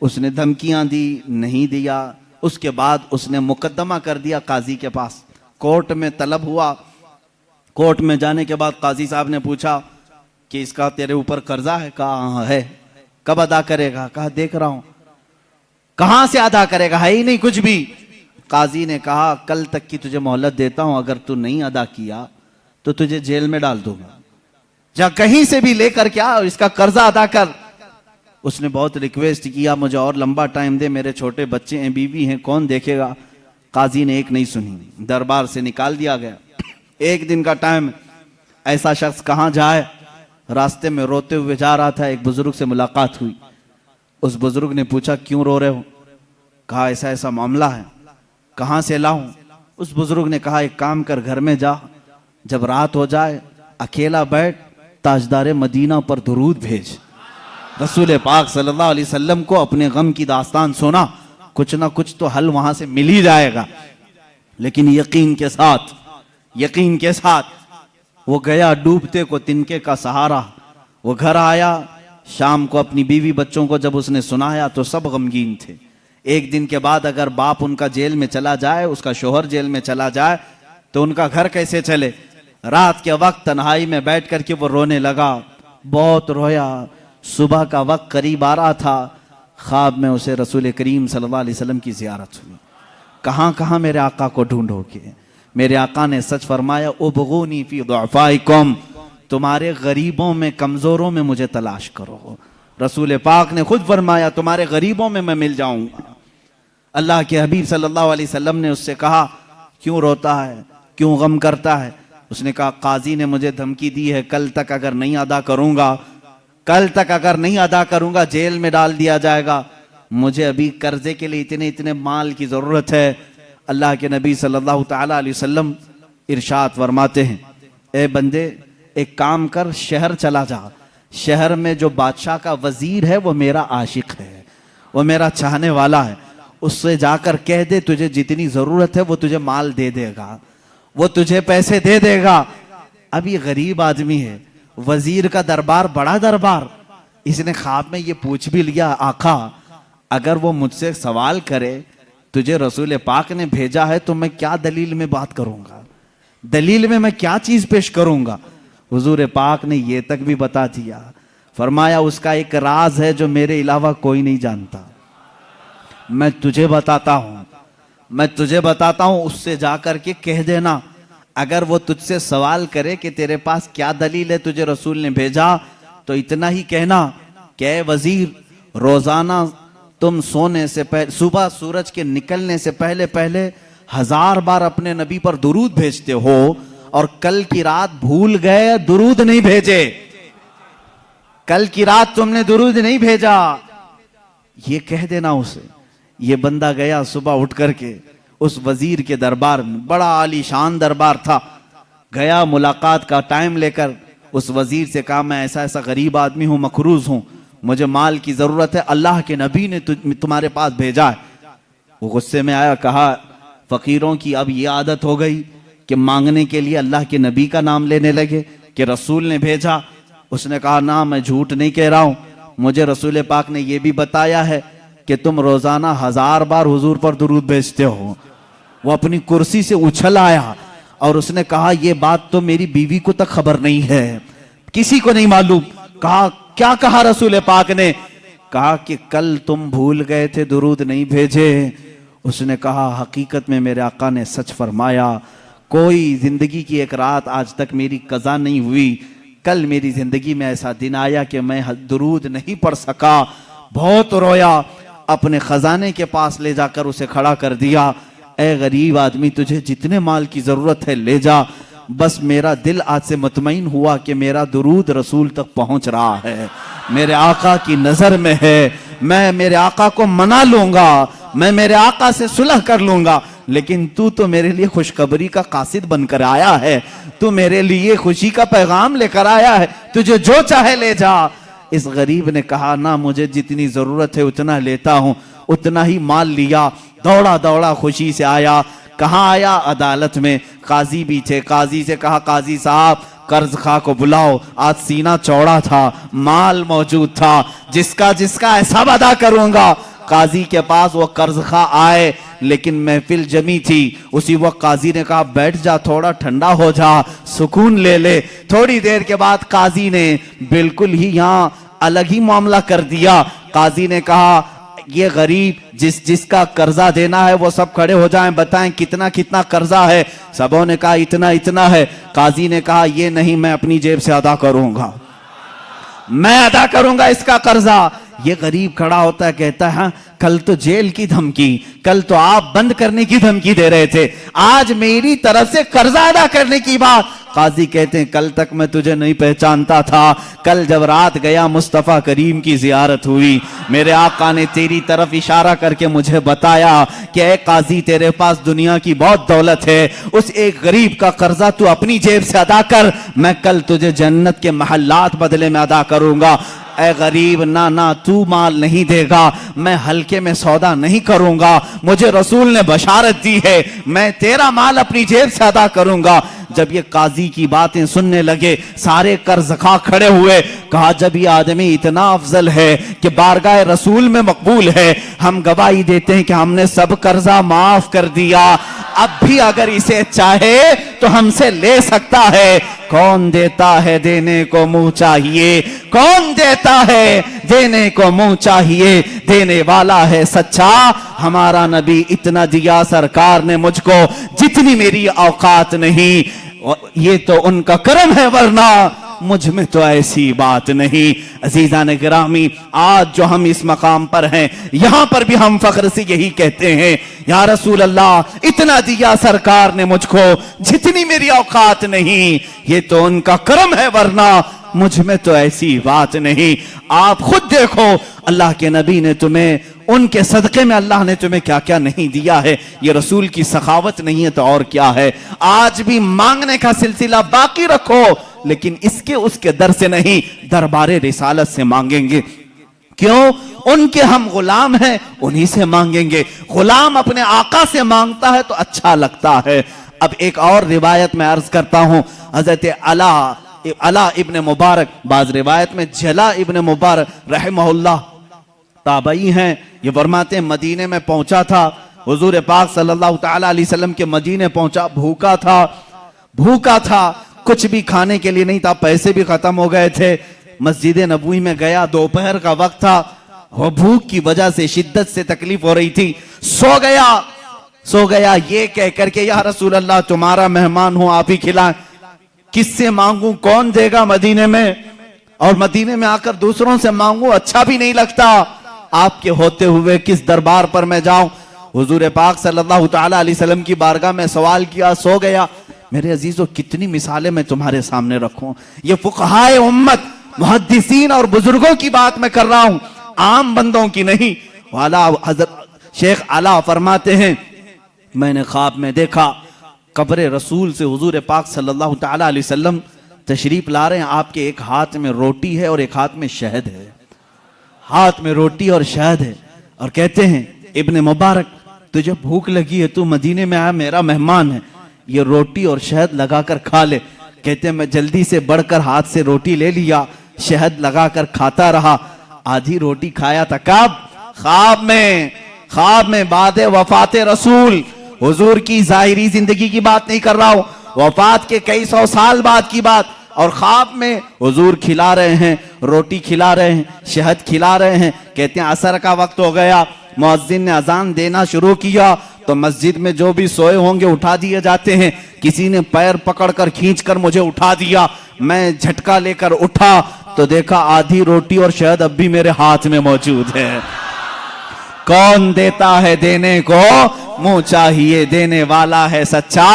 उसने धमकियां दी, नहीं दिया। उसके बाद उसने मुकदमा कर दिया काजी के पास, कोर्ट में तलब हुआ। कोर्ट में जाने के बाद काजी साहब ने पूछा कि इसका तेरे ऊपर कर्जा है? कहा हाँ है। कब अदा करेगा? कहा देख रहा हूं। कहां से अदा करेगा? है ही नहीं कुछ भी। काजी ने कहा कल तक की तुझे मोहलत देता हूं, अगर तू नहीं अदा किया तो तुझे जेल में डाल दूंगा। जा कहीं से भी लेकर क्या इसका कर्जा अदा कर। उसने बहुत रिक्वेस्ट किया, मुझे और लंबा टाइम दे, मेरे छोटे बच्चे हैं, बीवी हैं, कौन देखेगा। काजी ने एक नहीं सुनी, दरबार से निकाल दिया गया। एक दिन का टाइम, ऐसा शख्स कहां जाए, रास्ते में रोते हुए जा रहा था। एक बुजुर्ग से मुलाकात हुई। उस बुजुर्ग ने पूछा क्यों रो रहे हो? कहा ऐसा ऐसा मामला है। कहां से लाऊं? उस बुजुर्ग ने कहा एक काम कर, घर में जा, जब रात हो जाए अकेला बैठ, ताजदार मदीना पर दुरूद भेज। रसूल पाक सल्लल्लाहु अलैहि वसल्लम को अपने गम की दास्तान सुना, कुछ ना कुछ तो हल वहां से मिल ही जाएगा। लेकिन यकीन के साथ वो गया, डूबते को तिनके का सहारा। वो घर आया, शाम को अपनी बीवी बच्चों को जब उसने सुनाया तो सब गमगीन थे। एक दिन के बाद अगर बाप उनका जेल में चला जाए, उसका शोहर जेल में चला जाए, तो उनका घर कैसे चले। रात के वक्त तन्हाई में बैठ करके वो रोने लगा, बहुत रोया। सुबह का वक्त करीब आ रहा था, ख्वाब में उसे रसूल करीम सल्लल्लाहु अलैहि वसल्लम की ज़ियारत हुई। कहाँ कहाँ मेरे आका को ढूंढोगे? मेरे आका ने सच फरमाया, उबगूनी फी दुअफ़ाइकुम, तुम्हारे गरीबों में, कमजोरों में मुझे तलाश करो। रसूल पाक ने खुद फरमाया, तुम्हारे गरीबों में मैं मिल जाऊंगा। अल्लाह के हबीब सल्लल्लाहु अलैहि वसल्लम ने उससे कहा क्यों रोता है, क्यों गम करता है? उसने कहा काजी ने मुझे धमकी दी है, कल तक अगर नहीं अदा करूंगा जेल में डाल दिया जाएगा। मुझे अभी कर्जे के लिए इतने माल की जरूरत है। अल्लाह के नबी सल्लल्लाहु ताला अलैहि वसल्लम इरशाद फरमाते हैं, ए बंदे एक काम कर, शहर चला जा। शहर में जो बादशाह का वजीर है वो मेरा आशिक है, वो मेरा चाहने वाला है। उससे जाकर कह दे तुझे जितनी जरूरत है वो तुझे माल दे देगा, वो तुझे पैसे दे देगा। अब ये गरीब आदमी है, वजीर का दरबार बड़ा दरबार। इसने ख्वाब में ये पूछ भी लिया, आका अगर वो मुझसे सवाल करे तुझे रसूल पाक ने भेजा है तो मैं क्या दलील में बात करूंगा, दलील में मैं क्या चीज पेश करूंगा। हुजूर पाक ने ये तक भी बता दिया, फरमाया उसका एक राज है जो मेरे अलावा कोई नहीं जानता। मैं तुझे बताता हूं, उससे जाकर के कह देना। अगर वो तुझसे सवाल करे कि तेरे पास क्या दलील है, तुझे रसूल ने भेजा, तो इतना ही कहना कि वजीर रोजाना तुम सोने से पहले, सुबह सूरज के निकलने से पहले पहले 1000 बार अपने नबी पर दुरूद भेजते हो, और कल की रात भूल गए दुरूद नहीं भेजे, कल की रात तुमने दुरूद नहीं भेजा, ये कह देना उसे। ये बंदा गया सुबह उठ करके उस वजीर के दरबार में, बड़ा आलीशान दरबार था। गया मुलाकात का टाइम लेकर उस वजीर से कहा मैं ऐसा ऐसा गरीब आदमी हूं, मखरूज हूं, मुझे माल की जरूरत है, अल्लाह के नबी ने तुम्हारे पास भेजा है। वो गुस्से में आया, कहा फकीरों की अब ये आदत हो गई कि मांगने के लिए अल्लाह के नबी का नाम लेने लगे कि रसूल ने भेजा। उसने कहा ना, मैं झूठ नहीं कह रहा हूं, मुझे रसूल पाक ने यह भी बताया है कि तुम रोजाना 1000 बार हुजूर पर दुरूद भेजते हो। वो अपनी कुर्सी से उछल आया और उसने कहा यह बात तो मेरी बीवी को तक खबर नहीं है, किसी को नहीं मालूम। कहा क्या कहा रसूल पाक ने? कहा कि कल तुम भूल गए थे, दुरूद नहीं भेजे। उसने कहा हकीकत में मेरे आका ने सच फरमाया, कोई जिंदगी की एक रात आज तक मेरी कज़ा नहीं हुई, कल मेरी जिंदगी में ऐसा दिन आया कि मैं दुरूद नहीं पढ़ सका, बहुत रोया, अपने खजाने के पास ले जाकर उसे खड़ा कर दिया। ए गरीब आदमी, तुझे जितने माल की जरूरत है ले जा, बस मेरा दिल आज से मुतमईन हुआ कि मेरा दुरूद रसूल तक पहुंच रहा है, मेरे आका की नजर में है, मैं मेरे आका को मना लूंगा, मैं मेरे आका से सुलह कर लूंगा। लेकिन तू तो मेरे लिए खुशखबरी का कासिद बनकर आया है, तू मेरे लिए खुशी का पैगाम लेकर आया है, तुझे जो चाहे ले जा। इस गरीब ने कहा ना, मुझे जितनी जरूरत है उतना लेता हूं। उतना ही माल लिया, दौड़ा दौड़ा खुशी से आया। कहाँ आया? अदालत में। काजी भी थे। काजी से कहा, काजी साहब कर्ज खा को बुलाओ। आज सीना चौड़ा था, माल मौजूद था, जिसका जिसका हिसाब अदा करूंगा। काजी के पास वो कर्ज खा आए, लेकिन महफिल जमी थी। उसी वक्त काजी ने कहा, बैठ जा, थोड़ा ठंडा हो जा, सुकून ले ले। थोड़ी देर के बाद काजी ने बिल्कुल ही यहाँ अलग ही मामला कर दिया। काजी ने कहा, ये गरीब जिसका कर्जा देना है वो सब खड़े हो जाएं, बताएं कितना कितना कर्जा है। सबों ने कहा इतना इतना है। काजी ने कहा, ये नहीं, मैं अपनी जेब से अदा करूंगा, मैं अदा करूंगा इसका कर्जा। ये गरीब खड़ा होता है, कहता है, हाँ, कल तो जेल की धमकी, कल तो आप बंद करने की धमकी दे रहे थे, आज मेरी तरफ से कर्जा अदा करने की बात। काजी कहते हैं, कल तक मैं तुझे नहीं पहचानता था, कल जब रात गया मुस्तफा करीम की जियारत हुई, मेरे आका ने तेरी तरफ इशारा करके मुझे बताया कि ऐ काजी, तेरे पास दुनिया की बहुत दौलत है, उस एक गरीब का कर्जा तू अपनी जेब से अदा कर, मैं कल तुझे जन्नत के महल्लात बदले में अदा करूंगा। ऐ गरीब, ना ना, तू माल नहीं देगा, मैं हल्के में सौदा नहीं करूंगा, मुझे रसूल ने बशारत दी है, मैं तेरा माल अपनी जेब से अदा करूंगा। जब ये काजी की बातें सुनने लगे, सारे कर्जखा खड़े हुए। कहा, जब ये आदमी इतना अफजल है कि बारगाह रसूल में मकबूल है, हम गवाही देते हैं कि हमने सब कर्जा माफ कर दिया, अब भी अगर इसे चाहे तो हमसे ले सकता है। कौन देता है देने को मुंह चाहिए, कौन देता है देने को मुंह चाहिए, देने वाला है सच्चा हमारा नबी। इतना दिया सरकार ने मुझको जितनी मेरी औकात नहीं, ये तो उनका करम है, वरना मुझ में तो ऐसी बात नहीं। अजीजान गिरामी, आज जो हम इस मकाम पर हैं, यहां पर भी हम फख्र से यही कहते हैं, या रसूल अल्लाह, इतना दिया सरकार ने मुझको जितनी मेरी औकात नहीं, ये तो उनका करम है, वरना मुझ में तो ऐसी बात नहीं। आप खुद देखो, अल्लाह के नबी ने तुम्हें, उनके सदके में अल्लाह ने तुम्हें क्या क्या नहीं दिया है। ये रसूल की सखावत नहीं है तो और क्या है। आज भी मांगने का सिलसिला बाकी रखो, लेकिन इसके उसके दर से नहीं, दरबारे रिसालत से मांगेंगे। क्यों? उनके हम गुलाम हैं, उन्हीं से मांगेंगे। गुलाम अपने आका से मांगता है तो अच्छा लगता है। अब एक और रिवायत में अर्ज करता हूं, हजरत अला इब्न मुबारक, बाज रिवायत में जला इब्न मुबारक रहमहुल्लाह ताबई हैं, ये फरमाते हैं, मदीने में पहुंचा था, हुजूर पाक सल्लल्लाहु तआला अलैहि वसल्लम के मदीने पहुंचा, भूखा था, कुछ भी खाने के लिए नहीं था, पैसे भी खत्म हो गए थे। मस्जिद नबवी में गया, दोपहर का वक्त था, वो भूख की वजह से शिद्दत से तकलीफ हो रही थी, सो गया ये कह करके, या रसूल अल्लाह, तुम्हारा मेहमान हूं, आप ही खिलाएं। किससे मांगू, कौन देगा मदीने में, और मदीने में आकर दूसरों से मांगू, अच्छा भी नहीं लगता। आपके होते हुए किस दरबार पर मैं जाऊं। हुजूर पाक सल्लल्लाहु तआला अलैहि वसल्लम की बारगाह में सवाल किया, सो गया। मेरे अजीजों, कितनी मिसालें मैं तुम्हारे सामने रखूं। ये फुकहाए उम्मत, मुहद्दिसीन और बुजुर्गों की बात मैं कर रहा हूं, आम बंदों की नहीं। वाला हजरत शेख आला फरमाते हैं, मैंने ख्वाब में देखा, कब्र रसूल से हुजूर पाक सल्लल्लाहु तआला अलैहि वसल्लम तशरीफ ला रहे हैं, आपके एक हाथ में रोटी है और एक हाथ में शहद है, हाथ में रोटी और शहद है, और कहते हैं, इब्ने मुबारक, तुझे भूख लगी है, तू मदीने में आया, मेरा मेहमान है, ये रोटी और शहद लगाकर खा ले। कहते हैं, मैं जल्दी से बढ़कर हाथ से रोटी ले लिया, शहद लगाकर खाता रहा, आधी रोटी खाया था। कब? ख्वाब में बाद वफात रसूल, हुजूर की जाहिरी जिंदगी की बात नहीं कर रहा हूं, वफात के कई सौ साल बाद की बात। और ख्वाब में हुजूर खिला रहे हैं, रोटी खिला रहे हैं, शहद खिला रहे हैं। कहते हैं, असर का वक्त हो गया, मुअज्जिन ने अजान देना शुरू किया, तो मस्जिद में जो भी सोए होंगे उठा दिए जाते हैं। किसी ने पैर पकड़कर खींचकर मुझे उठा दिया, मैं झटका लेकर उठा तो देखा आधी रोटी और शहद अब भी मेरे हाथ में मौजूद है। कौन देता है देने को मुंह चाहिए, देने वाला है सच्चा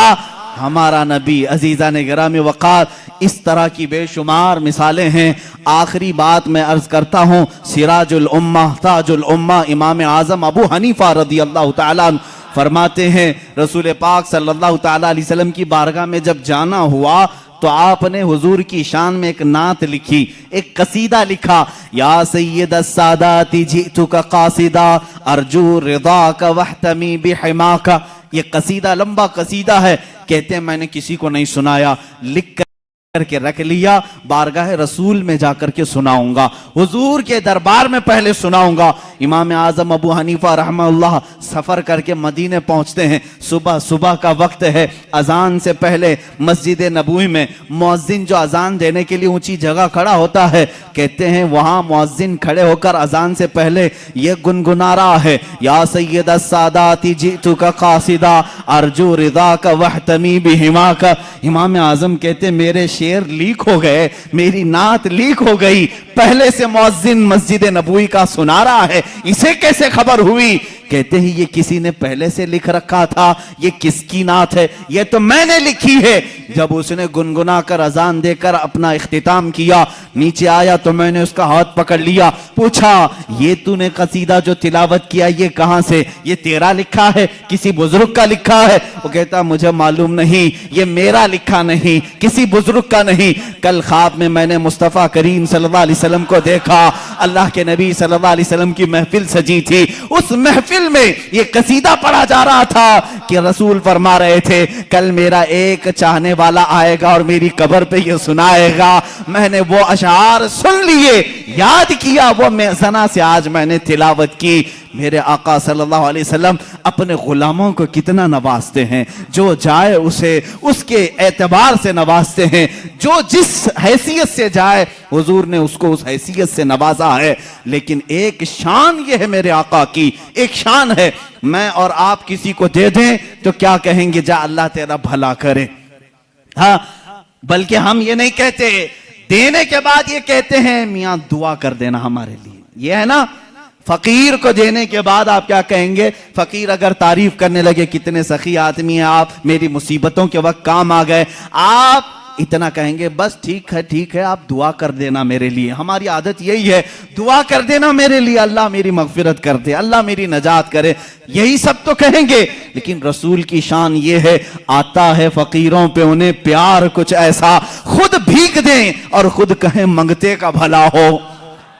हमारा नबी। अजीजा ने गिरामी वक़ार, इस तरह की बेशुमार मिसालें हैं। आखिरी बात मैं अर्ज करता हूँ, सिराजुल उम्मा ताजुल उम्मा इमाम आजम अबू हनीफा रदी अल्लाह तआला फरमाते हैं रसूल पाक सल्लल्लाहु ताला अलैहि वसल्लम की बारगाह में जब जाना हुआ तो आपने हुजूर की शान में एक नात लिखी, एक कसीदा लिखा, या सय्यद अस्सादाती जितुका कासिदा अर्जू रिदाका वहतमी बिहिमाका। ये कसीदा लंबा कसीदा है, कहते हैं मैंने किसी को नहीं सुनाया, लिख करके रख लिया, बारगाह रसूल में जाकर के सुनाऊंगा, हुजूर के दरबार में पहले सुनाऊंगा। इमाम आजम अबू हनीफा रहमतुल्लाह सफर करके मदीने पहुंचते हैं, सुबह सुबह का वक्त है, अजान से पहले मस्जिद नबवी में मुअज्जिन जो अजान देने के लिए ऊंची जगह खड़ा होता है, कहते हैं वहां मुअज्जिन खड़े होकर अजान से पहले ये गुनगुना रहा है, या सय्यद अस्सादाती जितुका कासिदा अर्जू रिदाका वहतमी बिहिमाका। इमाम आजम कहते मेरे शेर लीक हो गए, मेरी नात लीक हो गई, पहले से मुअज्जिन मस्जिद नबवी का सुना रहा है, इसे कैसे खबर हुई? कहते हैं ये किसी ने पहले से लिख रखा था, ये किसकी नात है? ये तो मैंने लिखी है। जब उसने गुनगुना कर अजान देकर अपना इख्तिताम किया, नीचे आया तो मैंने उसका हाथ पकड़ लिया, पूछा ये तूने कसीदा जो तिलावत किया ये कहां से? ये तेरा लिखा है, किसी बुजुर्ग का लिखा है? वो कहता मुझे मालूम नहीं, ये मेरा लिखा नहीं, किसी बुजुर्ग का नहीं। कल ख्वाब में मैंने मुस्तफा करीम सल्लल्लाहु अलैहि वसल्लम को देखा, अल्लाह के नबी सल्लल्लाहु अलैहि वसल्लम की महफिल सजी थी, उस महफिल में ये कसीदा पढ़ा जा रहा था कि रसूल फरमा रहे थे कल मेरा एक चाहने वाला आएगा और मेरी कब्र पे ये सुनाएगा। मैंने वो अशआर सुन लिए, याद किया, वो मेज़ना से आज मैंने तिलावत की। मेरे आका सल्लल्लाहु अलैहि वसल्लम अपने गुलामों को कितना नवाजते हैं, जो जाए उसे उसके एतबार से नवाजते हैं, जो जिस हैसियत से जाए हुजूर ने उसको उस हैसियत से नवाजा है। लेकिन एक शान ये है मेरे आका की, एक शान है, मैं और आप किसी को दे दें तो क्या कहेंगे, जा अल्लाह तेरा भला करे। हाँ, बल्कि हम ये नहीं कहते, देने के बाद ये कहते हैं मियां दुआ कर देना हमारे लिए। ये है ना, फकीर को देने के बाद आप क्या कहेंगे? फकीर अगर तारीफ करने लगे कितने सखी आदमी हैं आप, मेरी मुसीबतों के वक्त काम आ गए, आप इतना कहेंगे बस ठीक है आप दुआ कर देना मेरे लिए। हमारी आदत यही है, दुआ कर देना मेरे लिए, अल्लाह मेरी मगफिरत कर दे, अल्लाह मेरी नजात करे, यही सब तो कहेंगे। लेकिन रसूल की शान ये है, आता है फकीरों पे उन्हें प्यार कुछ ऐसा, खुद भीख दें और खुद कहें मंगते का भला हो।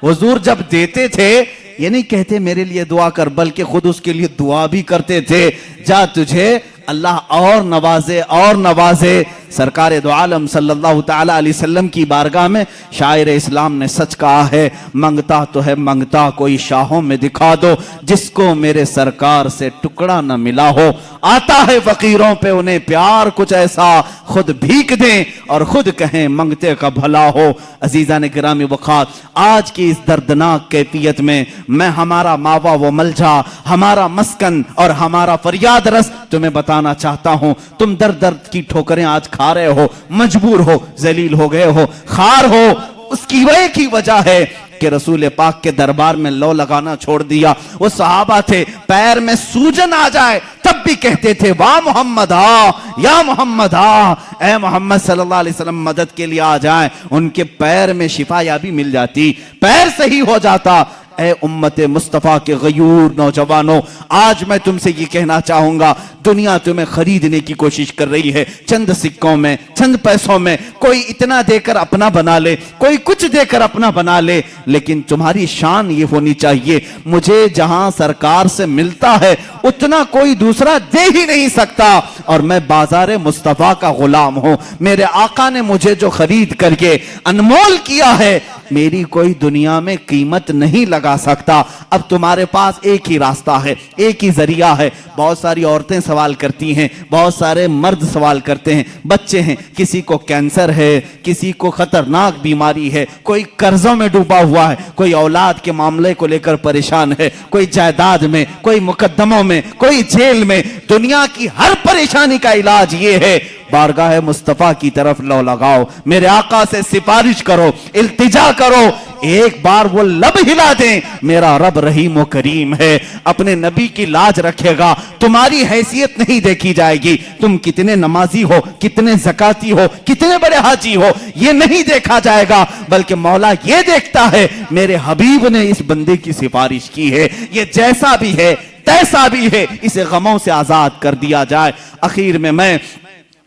हुजूर जब देते थे ये नहीं कहते मेरे लिए दुआ कर, बल्कि खुद उसके लिए दुआ भी करते थे, जा तुझे अल्लाह और नवाजे और नवाजे। सरकार दो आलम सल्लल्लाहु ताला अलैहि वसल्लम की बारगाह में शायर इस्लाम ने सच कहा है, मंगता तो है मंगता कोई शाहों में दिखा दो, जिसको मेरे सरकार से टुकड़ा न मिला हो। आता है फकीरों पे उन्हें प्यार कुछ ऐसा, खुद भीख दें और खुद कहें मंगते का भला हो। अजीजा ने गिरामी वक़ात, आज की इस दर्दनाक कैफियत में मैं हमारा मावा व मलजा, हमारा मस्कन और हमारा फरियाद रस तुम्हें बताना चाहता हूं। तुम दर्द दर्द की ठोकरें आज खा रहे हो, मजबूर हो, जलील हो गए हो, खार हो, उसकी वजह की वजह है कि रसूल पाक के दरबार में लो लगाना छोड़ दिया। वो सहाबा थे, पैर में सूजन आ जाए तब भी कहते थे वाह मोहम्मद आ, या मोहम्मद आ, ए मोहम्मद सल्लल्लाहु अलैहि वसल्लम मदद के लिए आ जाए। उनके पैर में शिफा याबी मिल जाती, पैर सही हो जाता। ए उम्मते मुस्तफा के गयूर नौजवानों, आज मैं तुमसे ये कहना चाहूंगा, दुनिया तुम्हें खरीदने की कोशिश कर रही है, चंद सिक्कों में, चंद पैसों में। कोई इतना देकर अपना बना ले, कोई कुछ देकर अपना बना ले, लेकिन तुम्हारी शान ये होनी चाहिए, मुझे जहां सरकार से मिलता है उतना कोई दूसरा दे ही नहीं सकता, और मैं बाजार मुस्तफा का गुलाम हूं। मेरे आका ने मुझे जो खरीद करके अनमोल किया है, मेरी कोई दुनिया में कीमत नहीं लगा सकता। अब तुम्हारे पास एक ही रास्ता है, एक ही जरिया है। बहुत सारी औरतें सवाल करती हैं, बहुत सारे मर्द सवाल करते हैं, बच्चे हैं, किसी को कैंसर है, किसी को खतरनाक बीमारी है, कोई कर्जों में डूबा हुआ है, कोई औलाद के मामले को लेकर परेशान है, कोई जायदाद में, कोई मुकद्दमों में, कोई जेल में। दुनिया की हर परेशानी का इलाज ये है, बारगाह मुस्तफा की तरफ लो लगाओ, मेरे आका से सिफारिश करो, इल्तिजा करो, एक बार वो लब हिला दें, मेरा रब रहीम व करीम है, अपने नबी की लाज रखेगा। तुम्हारी हैसियत नहीं देखी जाएगी, तुम कितने नमाजी हो, कितने ज़काती हो, कितने बड़े हाजी हो, ये नहीं देखा जाएगा, बल्कि मौला ये देखता है मेरे हबीब ने इस बंदे की सिफारिश की है, ये जैसा भी है तैसा भी है, इसे गमों से आजाद कर दिया जाए। आखिर में मैं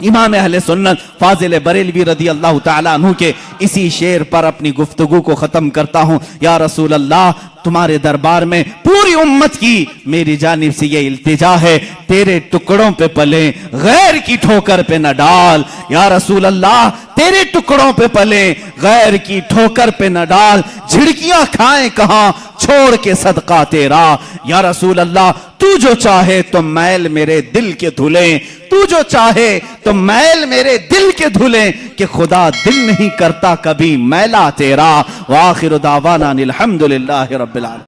इमाम अहले सुन्नत फाजिल बरेलवी रदी अल्लाह ताला अन्हु के इसी शेर पर अपनी गुफ्तगू को खत्म करता हूं। या रसूल अल्लाह, तुम्हारे दरबार में पूरी उम्मत की मेरी जानिब से ये इल्तिजा है, तेरे टुकड़ों पे पले, गैर की ठोकर पे न डाल। या रसूल अल्लाह, तेरे टुकड़ों पे पले, गैर की ठोकर पे न डाल। झिड़कियां खाएं कहां, छोड़ के सदका तेरा। या रसूल अल्लाह, तू जो चाहे तो मैल मेरे दिल के धुले, तू जो चाहे तो मैल मेरे दिल के धुले, कि खुदा दिल नहीं करता कभी मैला तेरा। व आखिर दावाना अनिल हम्दुलिल्लाहि रब्बिल आलमीन।